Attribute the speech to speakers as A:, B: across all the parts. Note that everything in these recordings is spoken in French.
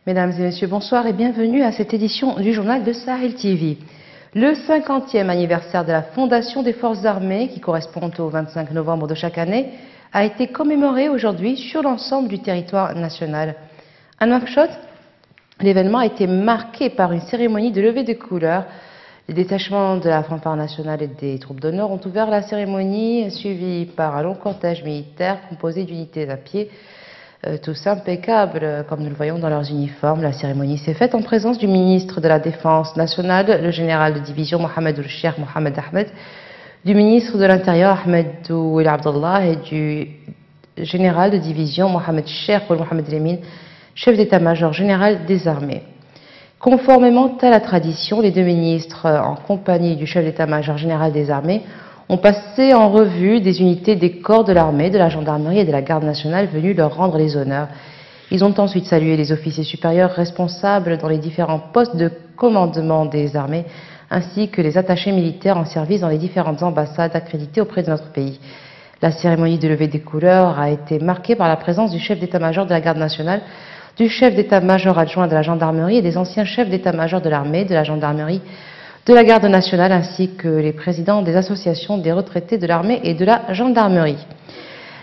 A: Mesdames et messieurs, bonsoir et bienvenue à cette édition du journal de Sahel TV. Le 50e anniversaire de la fondation des forces armées, qui correspond au 25 novembre de chaque année, a été commémoré aujourd'hui sur l'ensemble du territoire national. À Nouakchott, l'événement a été marqué par une cérémonie de levée de couleurs. Les détachements de la fanfare nationale et des troupes d'honneur ont ouvert la cérémonie, suivie par un long cortège militaire composé d'unités à pied, tous impeccables, comme nous le voyons dans leurs uniformes. La cérémonie s'est faite en présence du ministre de la Défense nationale, le général de division Mohamed Cheikh Mohamed Ahmed, du ministre de l'Intérieur Ahmed Ouel Abdallah et du général de division Mohamed Cheikh Mohamed Lemine, chef d'état-major général des armées. Conformément à la tradition, les deux ministres, en compagnie du chef d'état-major général des armées, ont passé en revue des unités des corps de l'armée, de la gendarmerie et de la garde nationale venus leur rendre les honneurs. Ils ont ensuite salué les officiers supérieurs responsables dans les différents postes de commandement des armées, ainsi que les attachés militaires en service dans les différentes ambassades accréditées auprès de notre pays. La cérémonie de levée des couleurs a été marquée par la présence du chef d'état-major de la garde nationale, du chef d'état-major adjoint de la gendarmerie et des anciens chefs d'état-major de l'armée, de la gendarmerie, de la garde nationale, ainsi que les présidents des associations des retraités de l'armée et de la gendarmerie.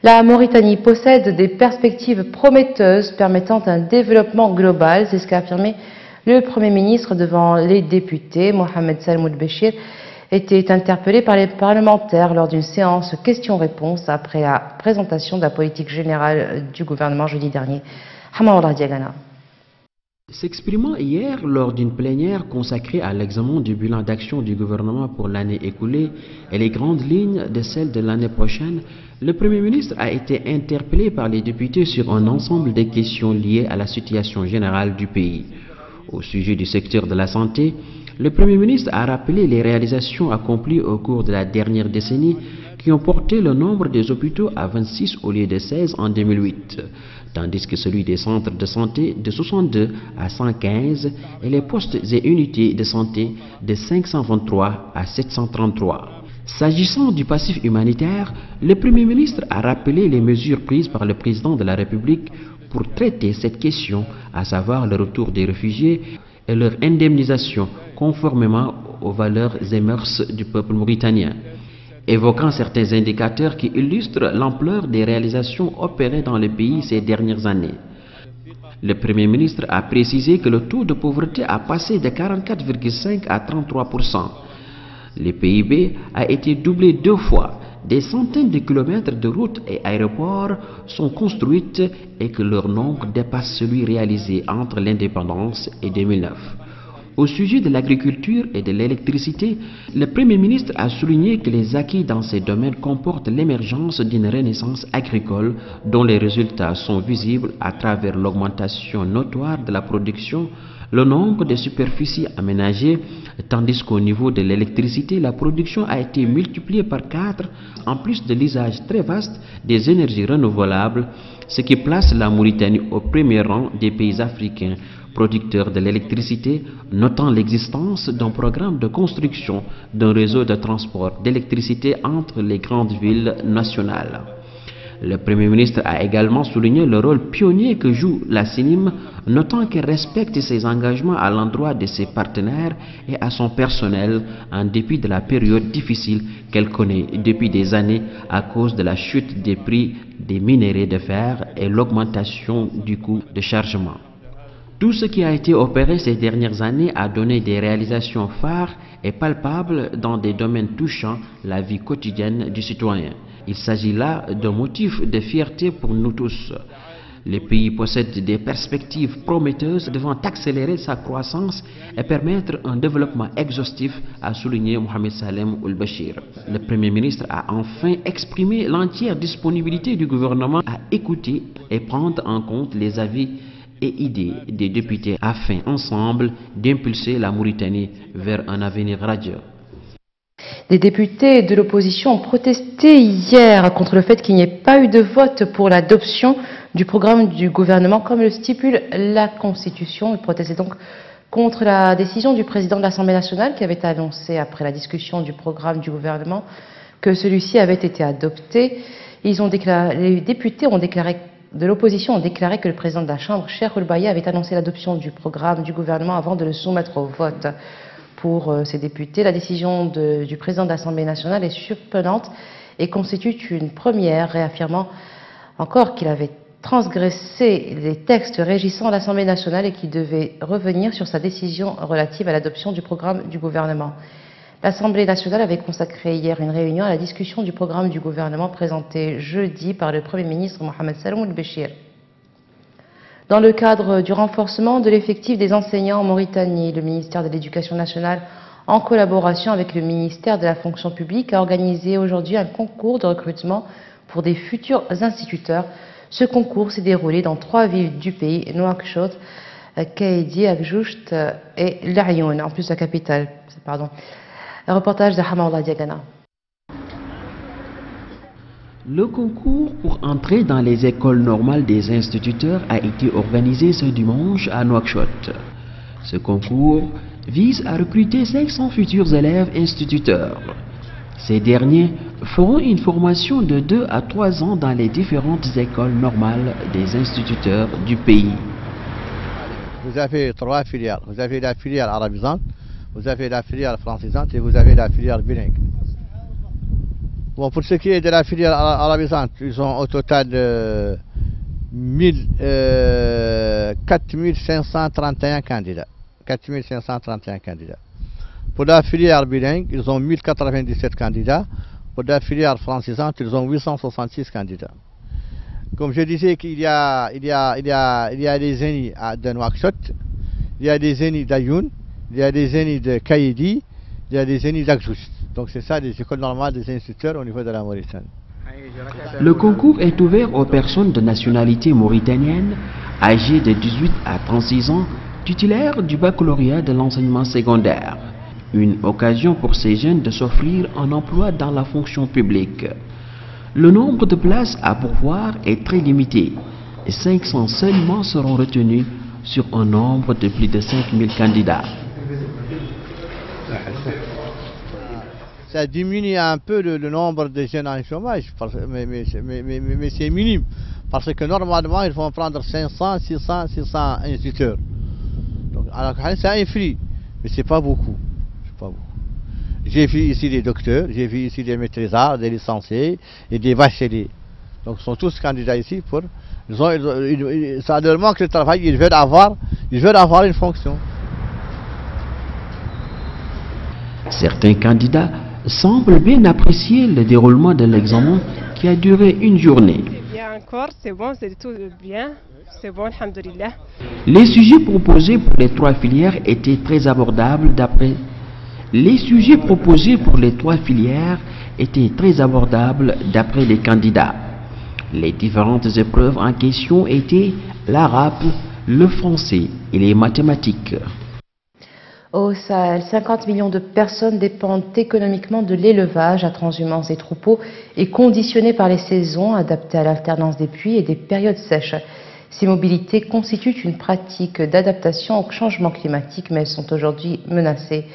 A: La Mauritanie possède des perspectives prometteuses permettant un développement global, c'est ce qu'a affirmé le Premier ministre devant les députés. Mohamed Salmoud Béchir était interpellé par les parlementaires lors d'une séance questions-réponses après la présentation de la politique générale du gouvernement jeudi dernier. Hamaoula Diagana.
B: S'exprimant hier lors d'une plénière consacrée à l'examen du bilan d'action du gouvernement pour l'année écoulée et les grandes lignes de celle de l'année prochaine, le Premier ministre a été interpellé par les députés sur un ensemble de questions liées à la situation générale du pays. Au sujet du secteur de la santé, le Premier ministre a rappelé les réalisations accomplies au cours de la dernière décennie qui ont porté le nombre des hôpitaux à 26 au lieu de 16 en 2008. Tandis que celui des centres de santé de 62 à 115 et les postes et unités de santé de 523 à 733. S'agissant du passif humanitaire, le Premier ministre a rappelé les mesures prises par le président de la République pour traiter cette question, à savoir le retour des réfugiés et leur indemnisation conformément aux valeurs et mœurs du peuple mauritanien. Évoquant certains indicateurs qui illustrent l'ampleur des réalisations opérées dans le pays ces dernières années. Le Premier ministre a précisé que le taux de pauvreté a passé de 44,5 à 33%. Le PIB a été doublé 2 fois. Des centaines de kilomètres de routes et aéroports sont construites et que leur nombre dépasse celui réalisé entre l'indépendance et 2009. Au sujet de l'agriculture et de l'électricité, le Premier ministre a souligné que les acquis dans ces domaines comportent l'émergence d'une renaissance agricole dont les résultats sont visibles à travers l'augmentation notoire de la production, le nombre de superficies aménagées, tandis qu'au niveau de l'électricité, la production a été multipliée par 4, en plus de l'usage très vaste des énergies renouvelables, ce qui place la Mauritanie au premier rang des pays africains producteurs de l'électricité, notant l'existence d'un programme de construction d'un réseau de transport d'électricité entre les grandes villes nationales. Le Premier ministre a également souligné le rôle pionnier que joue la CINIM, notant qu'elle respecte ses engagements à l'endroit de ses partenaires et à son personnel en dépit de la période difficile qu'elle connaît depuis des années à cause de la chute des prix des minerais de fer et l'augmentation du coût de chargement. Tout ce qui a été opéré ces dernières années a donné des réalisations phares et palpables dans des domaines touchant la vie quotidienne du citoyen. Il s'agit là d'un motif de fierté pour nous tous. Le pays possède des perspectives prometteuses devant accélérer sa croissance et permettre un développement exhaustif, a souligné Mohamed Salem Ould Béchir. Le Premier ministre a enfin exprimé l'entière disponibilité du gouvernement à écouter et prendre en compte les avis et idées des députés afin ensemble d'impulser la Mauritanie vers un avenir radieux.
A: Les députés de l'opposition ont protesté hier contre le fait qu'il n'y ait pas eu de vote pour l'adoption du programme du gouvernement comme le stipule la Constitution. Ils protestaient donc contre la décision du président de l'Assemblée nationale qui avait annoncé après la discussion du programme du gouvernement que celui-ci avait été adopté. Les députés ont déclaré de l'opposition ont déclaré que le président de la Chambre, Cheikh Oulbaya, avait annoncé l'adoption du programme du gouvernement avant de le soumettre au vote. Pour ces députés, la décision du président de l'Assemblée nationale est surprenante et constitue une première, réaffirmant encore qu'il avait transgressé les textes régissant l'Assemblée nationale et qu'il devait revenir sur sa décision relative à l'adoption du programme du gouvernement. L'Assemblée nationale avait consacré hier une réunion à la discussion du programme du gouvernement présenté jeudi par le Premier ministre Mohamed Salom El-Béchir. Dans le cadre du renforcement de l'effectif des enseignants en Mauritanie, le ministère de l'Éducation nationale, en collaboration avec le ministère de la fonction publique, a organisé aujourd'hui un concours de recrutement pour des futurs instituteurs. Ce concours s'est déroulé dans 3 villes du pays, Nouakchott, Kaïdi, Akjoust et La'youn, en plus de la capitale. Un reportage de Hamaoula Diagana.
B: Le concours pour entrer dans les écoles normales des instituteurs a été organisé ce dimanche à Nouakchott. Ce concours vise à recruter 500 futurs élèves instituteurs. Ces derniers feront une formation de 2 à 3 ans dans les différentes écoles normales des instituteurs du pays.
C: Vous avez 3 filières. Vous avez la filière arabisante, vous avez la filière francisante et vous avez la filière bilingue. Bon, pour ce qui est de la filière arabisante, ils ont au total 4531 candidats. 4531 candidats. Pour la filière bilingue, ils ont 1097 candidats. Pour la filière francisante, ils ont 866 candidats. Comme je disais qu'il y a des zéniths de Nouakchott, il y a des zéniths d'Ayoun, il y a des zéniths de Kaïdi, il y a des zéniths d'Akjoust. Donc c'est ça, les écoles normales des instituteurs au niveau de la Mauritanie.
B: Le concours est ouvert aux personnes de nationalité mauritanienne âgées de 18 à 36 ans, titulaires du baccalauréat de l'enseignement secondaire. Une occasion pour ces jeunes de s'offrir un emploi dans la fonction publique. Le nombre de places à pourvoir est très limité. 500 seulement seront retenus sur un nombre de plus de 5000 candidats.
C: Ça diminue un peu le nombre de jeunes en chômage, mais c'est minime. Parce que normalement, il faut prendre 500, 600 instituteurs. Donc, alors c'est infini, mais c'est pas beaucoup. J'ai vu ici des docteurs, j'ai vu ici des maîtrisards, des licenciés et des bacheliers. Donc ils sont tous candidats ici pour... ça leur manque le travail, ils veulent avoir une fonction.
B: Certains candidats semblent bien apprécier le déroulement de l'examen qui a duré une journée.
D: C'est bien encore, c'est bon, c'est tout bien, c'est bon, alhamdoulilah.
B: Les sujets proposés pour les 3 filières étaient très abordables d'après les candidats. Les différentes épreuves en question étaient l'arabe, le français et les mathématiques.
A: Au Sahel, 50 millions de personnes dépendent économiquement de l'élevage à transhumance des troupeaux et conditionnés par les saisons adaptées à l'alternance des pluies et des périodes sèches. Ces mobilités constituent une pratique d'adaptation au changement climatique, mais elles sont aujourd'hui menacées.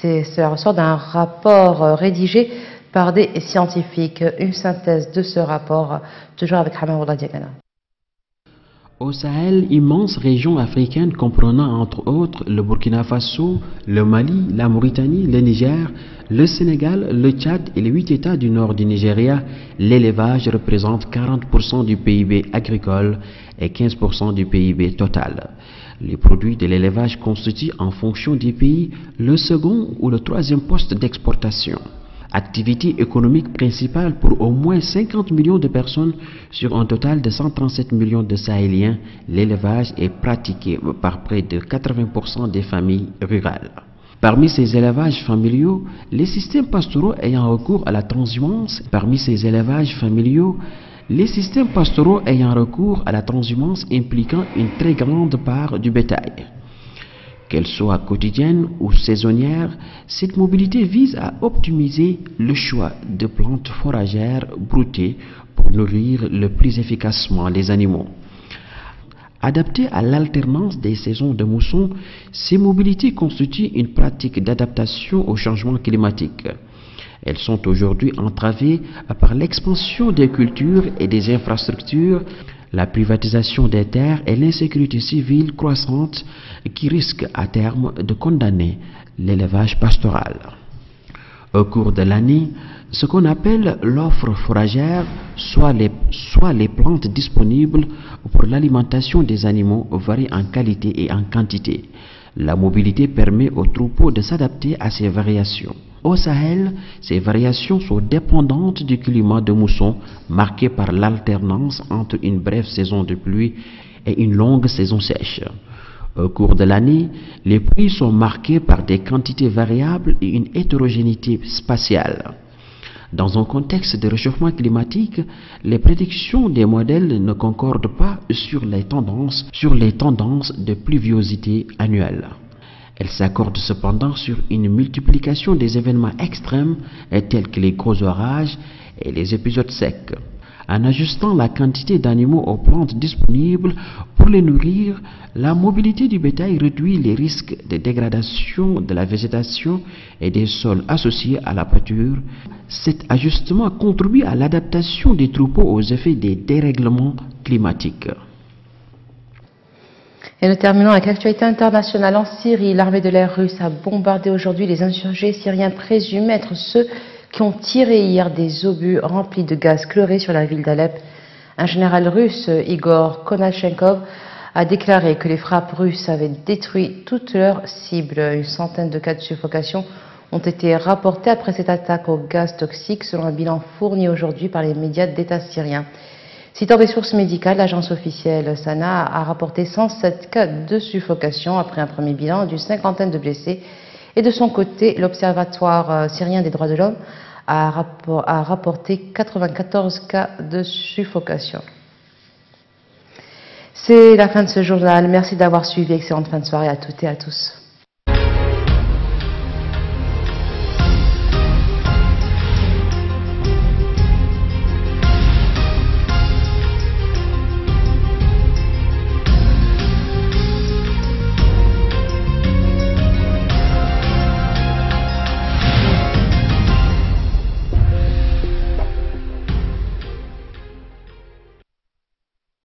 A: Cela ressort d'un rapport rédigé par des scientifiques. Une synthèse de ce rapport, toujours avec Hamaoula Diagana.
B: Au Sahel, immense région africaine comprenant entre autres le Burkina Faso, le Mali, la Mauritanie, le Niger, le Sénégal, le Tchad et les 8 États du nord du Nigeria, l'élevage représente 40% du PIB agricole et 15% du PIB total. Les produits de l'élevage constituent en fonction des pays le second ou le 3e poste d'exportation. Activité économique principale pour au moins 50 millions de personnes sur un total de 137 millions de Sahéliens, l'élevage est pratiqué par près de 80% des familles rurales. Parmi ces élevages familiaux, les systèmes pastoraux ayant recours à la transhumance impliquant une très grande part du bétail. Qu'elle soit quotidienne ou saisonnière, cette mobilité vise à optimiser le choix de plantes fourragères broutées pour nourrir le plus efficacement les animaux. Adaptées à l'alternance des saisons de mousson, ces mobilités constituent une pratique d'adaptation au changement climatique. Elles sont aujourd'hui entravées par l'expansion des cultures et des infrastructures, la privatisation des terres et l'insécurité civile croissante qui risquent à terme de condamner l'élevage pastoral. Au cours de l'année, ce qu'on appelle l'offre fourragère, soit les plantes disponibles pour l'alimentation des animaux, varient en qualité et en quantité. La mobilité permet aux troupeaux de s'adapter à ces variations. Au Sahel, ces variations sont dépendantes du climat de mousson, marqué par l'alternance entre une brève saison de pluie et une longue saison sèche. Au cours de l'année, les pluies sont marquées par des quantités variables et une hétérogénéité spatiale. Dans un contexte de réchauffement climatique, les prédictions des modèles ne concordent pas sur les tendances de pluviosité annuelle. Elles s'accordent cependant sur une multiplication des événements extrêmes tels que les gros orages et les épisodes secs. En ajustant la quantité d'animaux aux plantes disponibles pour les nourrir, la mobilité du bétail réduit les risques de dégradation de la végétation et des sols associés à la pâture. Cet ajustement contribue à l'adaptation des troupeaux aux effets des dérèglements climatiques.
A: Et nous terminons avec l'actualité internationale en Syrie. L'armée de l'air russe a bombardé aujourd'hui les insurgés syriens présumés être ceux qui ont tiré hier des obus remplis de gaz chloré sur la ville d'Alep. Un général russe, Igor Konashenkov, a déclaré que les frappes russes avaient détruit toutes leurs cibles. Une centaine de cas de suffocation ont été rapportés après cette attaque au gaz toxique, selon un bilan fourni aujourd'hui par les médias d'État syriens. Citant des sources médicales, l'agence officielle Sana a rapporté 107 cas de suffocation après un premier bilan d'une cinquantaine de blessés. Et de son côté, l'Observatoire syrien des droits de l'homme a rapporté 94 cas de suffocation. C'est la fin de ce journal. Merci d'avoir suivi. Excellente fin de soirée à toutes et à tous.